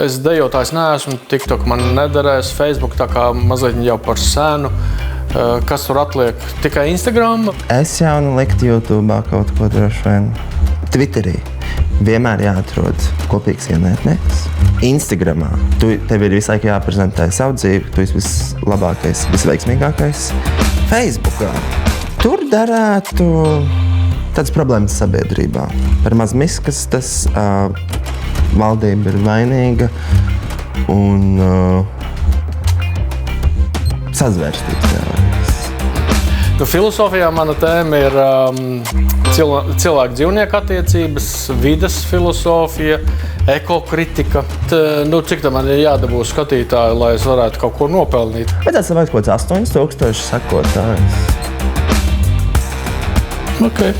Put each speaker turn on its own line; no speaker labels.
Es dejotājs neesmu, TikTok man nederēs, Facebook tā kā mazliet jau par senu. Kas tur atliek? Tikai Instagram?
Es jau liktu YouTube kaut ko droši vien. Twitterī vienmēr jāatrod kopīgs ienaidnieks. Instagramā tev ir visu laiku jāprezentē savu dzīvi, tu esi vislabākais, visveiksmīgākais. Facebookā tur darētu tādas problēmas sabiedrībā. Par maz miskas tas valdība ir vainīga un sazvērstības teorijas.
Filosofijā mana tēma ir cilvēku dzīvnieku attiecības, vides filosofija, ekokritika. Cik tam man ir jādabū skatītāji, lai es varētu kaut ko nopelnīt?
Vajadzētu savēt kaut kāds 8000 sekotājus.
Okay.